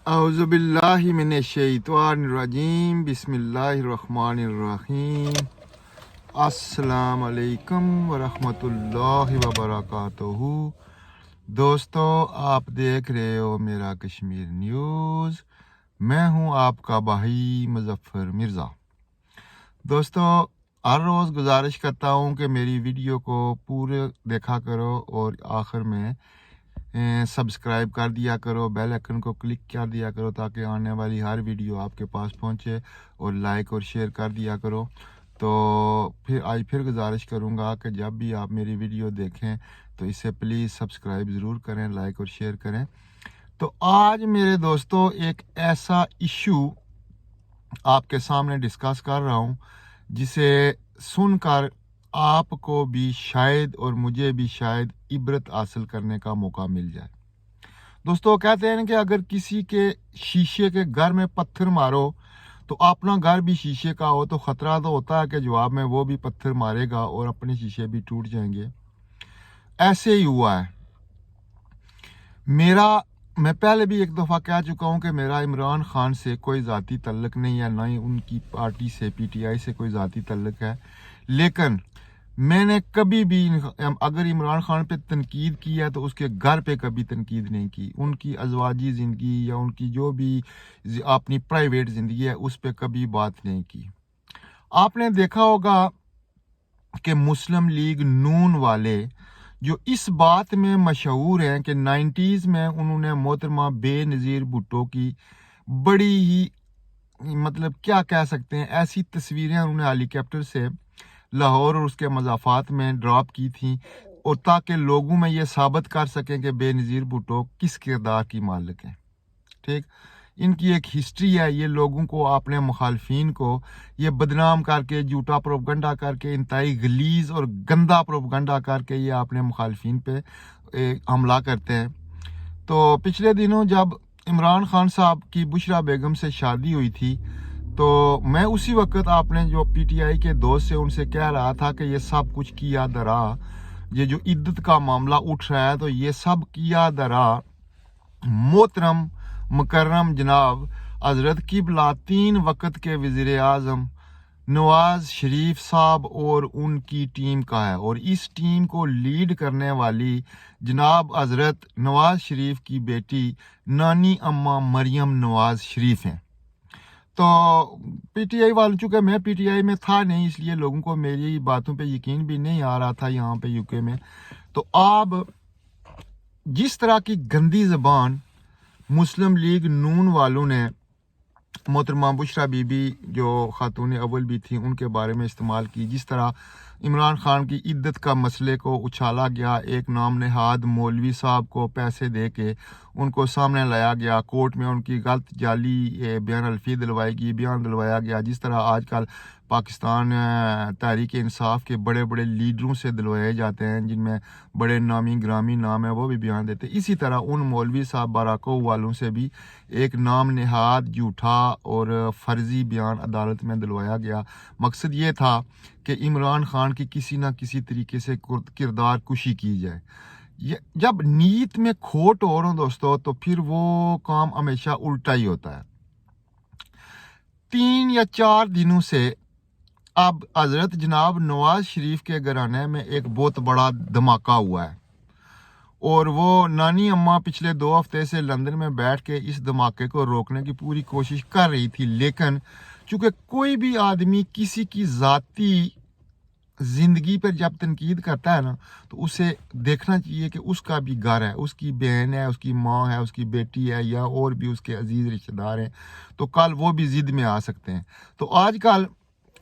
اعوذ باللہ من الشیطان الرجیم بسم اللہ الرحمن الرحیم السلام علیکم ورحمۃ اللہ وبرکاتہ۔ دوستو، آپ دیکھ رہے ہو میرا کشمیر نیوز۔ میں ہوں آپ کا بھائی مظفر مرزا۔ دوستو، ہر روز گزارش کرتا ہوں کہ میری ویڈیو کو پورے دیکھا کرو اور آخر میں سبسکرائب کر دیا کرو، بیل آئکن کو کلک کر دیا کرو تاکہ آنے والی ہر ویڈیو آپ کے پاس پہنچے، اور لائک اور شیئر کر دیا کرو۔ تو پھر گزارش کروں گا کہ جب بھی آپ میری ویڈیو دیکھیں تو اسے پلیز سبسکرائب ضرور کریں، لائک اور شیئر کریں۔ تو آج میرے دوستو ایک ایسا ایشو آپ کے سامنے ڈسکس کر رہا ہوں جسے سن کر آپ کو بھی شاید اور مجھے بھی شاید عبرت حاصل کرنے کا موقع مل جائے۔ دوستو، کہتے ہیں کہ اگر کسی کے شیشے کے گھر میں پتھر مارو تو اپنا گھر بھی شیشے کا ہو تو خطرہ تو ہوتا ہے کہ جواب میں وہ بھی پتھر مارے گا اور اپنے شیشے بھی ٹوٹ جائیں گے۔ ایسے ہی ہوا ہے۔ میں پہلے بھی ایک دفعہ کہہ چکا ہوں کہ میرا عمران خان سے کوئی ذاتی تعلق نہیں ہے، نہ ہی ان کی پارٹی سے پی ٹی آئی سے کوئی ذاتی تعلق ہے، لیکن میں نے کبھی بھی اگر عمران خان پہ تنقید کی ہے تو اس کے گھر پہ کبھی تنقید نہیں کی، ان کی ازواجی زندگی یا ان کی جو بھی اپنی پرائیویٹ زندگی ہے اس پہ کبھی بات نہیں کی۔ آپ نے دیکھا ہوگا کہ مسلم لیگ نون والے جو اس بات میں مشہور ہیں کہ 90s میں انہوں نے محترمہ بے نظیر بھٹو کی بڑی ہی کیا کہہ سکتے ہیں، ایسی تصویریں انہوں نے ہیلی کاپٹر سے لاہور اور اس کے مضافات میں ڈراپ کی تھیں، اور تاکہ لوگوں میں یہ ثابت کر سکیں کہ بے نظیر بھٹو کس کردار کی مالک ہیں۔ ٹھیک، ان کی ایک ہسٹری ہے، یہ لوگوں کو، اپنے مخالفین کو یہ بدنام کر کے، جھوٹا پروپگنڈا کر کے، انتہائی غلیظ اور گندا پروپگنڈا کر کے یہ اپنے مخالفین پہ حملہ کرتے ہیں۔ تو پچھلے دنوں جب عمران خان صاحب کی بشرا بیگم سے شادی ہوئی تھی تو میں اسی وقت آپ نے جو پی ٹی آئی کے دوست سے ان سے کہہ رہا تھا کہ یہ سب کچھ کیا درا، یہ جو عدت کا معاملہ اٹھ رہا ہے تو یہ سب کیا درا محترم مکرم جناب حضرت قبلہ 3 وقت کے وزیر اعظم نواز شریف صاحب اور ان کی ٹیم کا ہے، اور اس ٹیم کو لیڈ کرنے والی جناب حضرت نواز شریف کی بیٹی نانی اماں مریم نواز شریف ہیں۔ تو پی ٹی آئی والوں، چونکہ میں پی ٹی آئی میں تھا نہیں اس لیے لوگوں کو میری باتوں پہ یقین بھی نہیں آ رہا تھا یہاں پہ یو کے میں، تو آپ جس طرح کی گندی زبان مسلم لیگ نون والوں نے محترمہ بشرا بی بی جو خاتون اول بھی تھیں ان کے بارے میں استعمال کی، جس طرح عمران خان کی عدت کا مسئلے کو اچھالا گیا، ایک نام نہاد مولوی صاحب کو پیسے دے کے ان کو سامنے لایا گیا، کورٹ میں ان کی غلط جعلی بیان الفی بیان دلوایا گیا، جس طرح آج کل پاکستان تحریک انصاف کے بڑے بڑے لیڈروں سے دلوائے جاتے ہیں جن میں بڑے نامی گرامی نام ہے، وہ بھی بیان دیتے ہیں۔ اسی طرح ان مولوی صاحب باراکو والوں سے بھی ایک نام نہاد جھوٹا اور فرضی بیان عدالت میں دلوایا گیا۔ مقصد یہ تھا کہ عمران خان کی کسی نہ کسی طریقے سے کردار کشی کی جائے۔ جب نیت میں کھوٹ ہو رہا دوستو تو پھر وہ کام ہمیشہ الٹا ہی ہوتا ہے۔ 3 یا 4 دنوں سے اب حضرت جناب نواز شریف کے گھرانے میں ایک بہت بڑا دھماکہ ہوا ہے، اور وہ نانی اماں پچھلے 2 ہفتے سے لندن میں بیٹھ کے اس دھماکے کو روکنے کی پوری کوشش کر رہی تھی، لیکن چونکہ کوئی بھی آدمی کسی کی ذاتی زندگی پر جب تنقید کرتا ہے نا تو اسے دیکھنا چاہیے کہ اس کا بھی گھر ہے، اس کی بہن ہے، اس کی ماں ہے، اس کی بیٹی ہے، یا اور بھی اس کے عزیز رشتہ دار ہیں، تو کل وہ بھی ضد میں آ سکتے ہیں۔ تو آج کل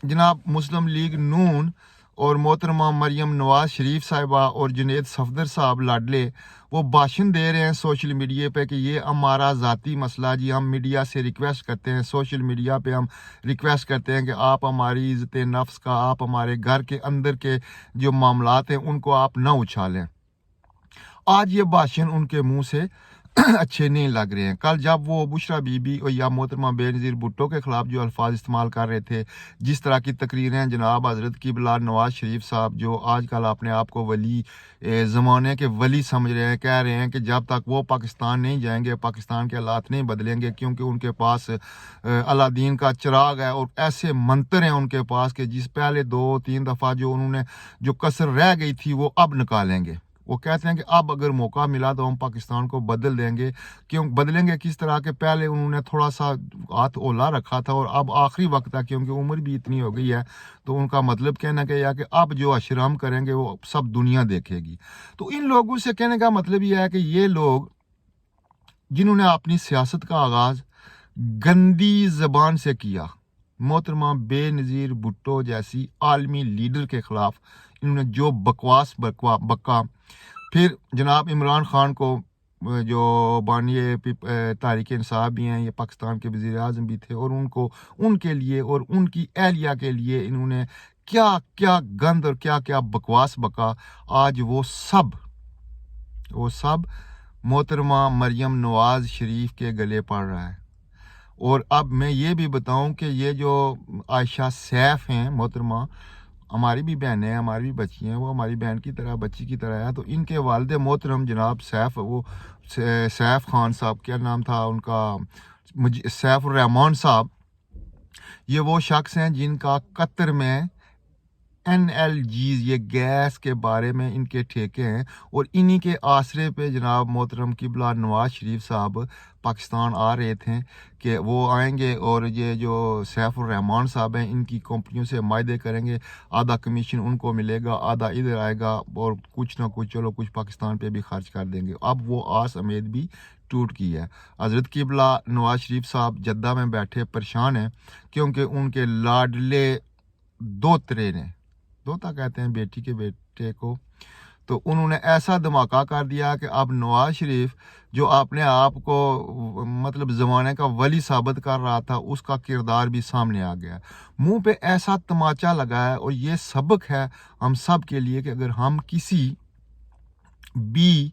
جناب مسلم لیگ نون اور محترمہ مریم نواز شریف صاحبہ اور جنید صفدر صاحب لاڈلے وہ بھاشن دے رہے ہیں سوشل میڈیا پہ کہ یہ ہمارا ذاتی مسئلہ جی، ہم میڈیا سے ریکویسٹ کرتے ہیں، سوشل میڈیا پہ ہم ریکویسٹ کرتے ہیں کہ آپ ہماری عزت نفس کا، آپ ہمارے گھر کے اندر کے جو معاملات ہیں ان کو آپ نہ اچھالیں۔ آج یہ بھاشن ان کے منہ سے अच्छे नहीं लग रहे हैं। कल जब वो बुशरा बीबी और या मोहतरमा बेनज़ीर भुट्टो के ख़िलाफ़ जो अल्फाज इस्तेमाल कर रहे थे, जिस तरह की तकरीरें जनाब हज़रत क़िबला नवाज़ शरीफ साहब जो आजकल अपने आप को वली ज़माने के वली समझ रहे हैं, कह रहे हैं कि जब तक वो पाकिस्तान नहीं जाएंगे पाकिस्तान के हालात नहीं बदलेंगे, क्योंकि उनके पास अलादीन का चिराग है और ऐसे मंत्र हैं उनके पास कि जिस पहले 2-3 दफ़ा जो उन्होंने जो कसर रह गई थी वो अब निकालेंगे। वो कहते हैं कि अब अगर मौका मिला तो हम पाकिस्तान को बदल देंगे। क्यों बदलेंगे? किस तरह के पहले उन्होंने थोड़ा सा हाथ ओला रखा था और अब आखिरी वक्त है, क्योंकि उम्र भी इतनी हो गई है, तो उनका मतलब कहना क्या है कि अब जो अशर हम करेंगे वो सब दुनिया देखेगी। तो इन लोगों से कहने का मतलब यह है कि ये लोग जिन्होंने अपनी सियासत का आगाज़ गंदी ज़बान से किया, मोहतरमा बेनज़ीर भुट्टो जैसी आलमी लीडर के ख़िलाफ़ इन्होंने जो बकवास बका, फिर जनाब इमरान खान को जो बानिए तारीक इंसाफ भी हैं, ये पाकिस्तान के वज़ीर आज़म भी थे, और उनको उनके लिए और उनकी एहलिया के लिए इन्होंने क्या क्या गंद और क्या क्या बकवास बका। आज वो सब मोहतरमा मरियम नवाज़ शरीफ के गले पड़ रहा है। और अब मैं ये भी बताऊं कि ये जो आयशा सैफ हैं मोहतरमा, हमारी भी बहनें हैं, हमारी भी बच्ची हैं, वो हमारी बहन की तरह बच्ची की तरह है। तो इनके वालिद मोहतरम जनाब सैफ खान साहब, क्या नाम था उनका, मुझे सैफ-उर-रहमान साहब, ये वो शख्स हैं जिनका कतर में NLGs ये गैस के बारे में इनके ठेके हैं, और इन्हीं के आसरे पे जनाब मोहतरम क़िबला नवाज़ शरीफ साहब पाकिस्तान आ रहे थे कि वो आएंगे और ये जो सैफ-उर-रहमान साहब हैं इनकी कंपनियों से मायदे करेंगे, आधा कमीशन उनको मिलेगा, आधा इधर आएगा, और कुछ ना कुछ चलो कुछ पाकिस्तान पे भी खर्च कर देंगे। अब वो आस उम्मीद भी टूट गई है। हज़रत क़िबला नवाज़ शरीफ साहब जद्दा में बैठे परेशान हैं, क्योंकि उनके लाडले दोतरे ने, दोता कहते हैं बेटी के बेटे को, तो उन्होंने ऐसा धमाका कर दिया कि अब नवाज शरीफ जो अपने आप को मतलब ज़माने का वली साबित कर रहा था, उसका किरदार भी सामने आ गया। मुंह पे ऐसा तमाचा लगा है, और ये सबक है हम सब के लिए कि अगर हम किसी भी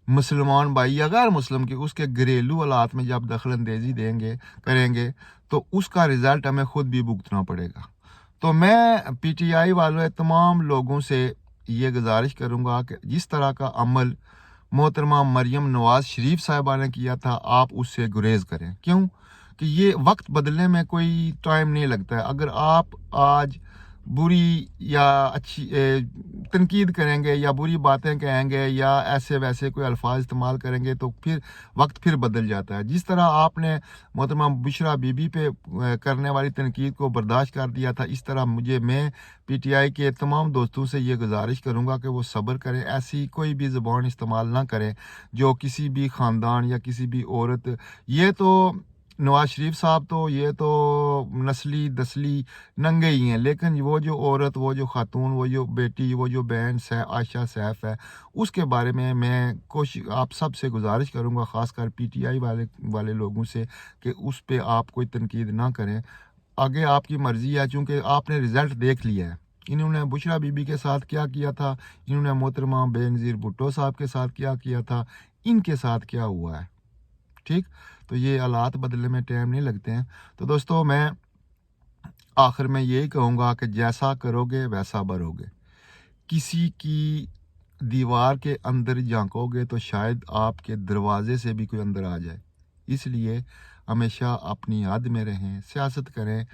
मुसलमान भाई या गैर मुस्लिम की उसके घरेलू हालात में जब दखल अंदेजी करेंगे तो उसका रिज़ल्ट हमें खुद भी भुगतना पड़ेगा। तो मैं PTI वाले तमाम लोगों से ये गुजारिश करूँगा कि जिस तरह का अमल मोहतरमा मरियम नवाज़ शरीफ साहिबा ने किया था, आप उससे गुरेज करें। क्यों कि ये वक्त बदलने में कोई टाइम नहीं लगता है। अगर आप आज बुरी या अच्छी तनकीद करेंगे या बुरी बातें कहेंगे या ऐसे वैसे कोई अल्फाज इस्तेमाल करेंगे तो फिर वक्त फिर बदल जाता है। जिस तरह आपने मोहतरमा बुशरा बीबी पे करने वाली तनकीद को बर्दाश्त कर दिया था, इस तरह मैं PTI के तमाम दोस्तों से ये गुजारिश करूँगा कि वो सब्र करें, ऐसी कोई भी ज़बान इस्तेमाल ना करें जो किसी भी ख़ानदान या किसी भी औरत, ये तो नवाज शरीफ साहब तो ये तो नस्ली दसली नंगे ही हैं, लेकिन वो जो औरत, वो जो खातून, वो जो बेटी, वो जो बहन आयशा सैफ है, उसके बारे में मैं कोशिश आप सब से गुजारिश करूँगा, ख़ासकर PTI वाले लोगों से, कि उस पर आप कोई तनकीद ना करें। आगे आपकी मर्ज़ी है, चूँकि आपने रिज़ल्ट देख लिया है। इन्होंने बुशरा बीबी के साथ क्या किया था, इन्होंने मोहतरमा बेनज़ीर भुट्टो साहब के साथ क्या किया था, इनके साथ क्या हुआ है। ठीक, तो ये हालात बदलने में टाइम नहीं लगते हैं। तो दोस्तों, मैं आखिर में यही कहूँगा कि जैसा करोगे वैसा भरोगे। किसी की दीवार के अंदर झांकोगे तो शायद आपके दरवाजे से भी कोई अंदर आ जाए। इसलिए हमेशा अपनी हद में रहें, सियासत करें,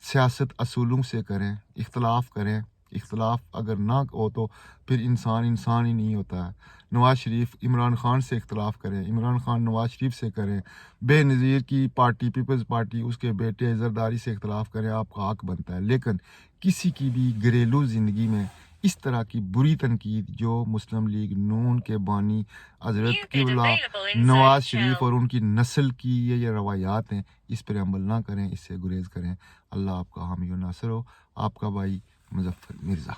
सियासत असूलों से करें, इख्तलाफ करें। इख्तलाफ अगर ना हो तो फिर इंसान ही नहीं होता है। नवाज़ शरीफ इमरान खान से इख्तलाफ करें, इमरान खान नवाज़ शरीफ से करें, बेनज़ीर की पार्टी पीपल्स पार्टी उसके बेटे ज़रदारी से इख्तलाफ करें, आपका हक बनता है। लेकिन किसी की भी घरेलू ज़िंदगी में इस तरह की बुरी तनकीद जो मुस्लिम लीग नून के बानी हज़रत क़िबला नवाज़ शरीफ और उनकी नस्ल की ये रवायात हैं, इस पर अमल ना करें, इससे गुरेज करें। अल्लाह आपका हामी व नासिर हो। आपका भाई मुज़फ़्फ़र मिर्ज़ा।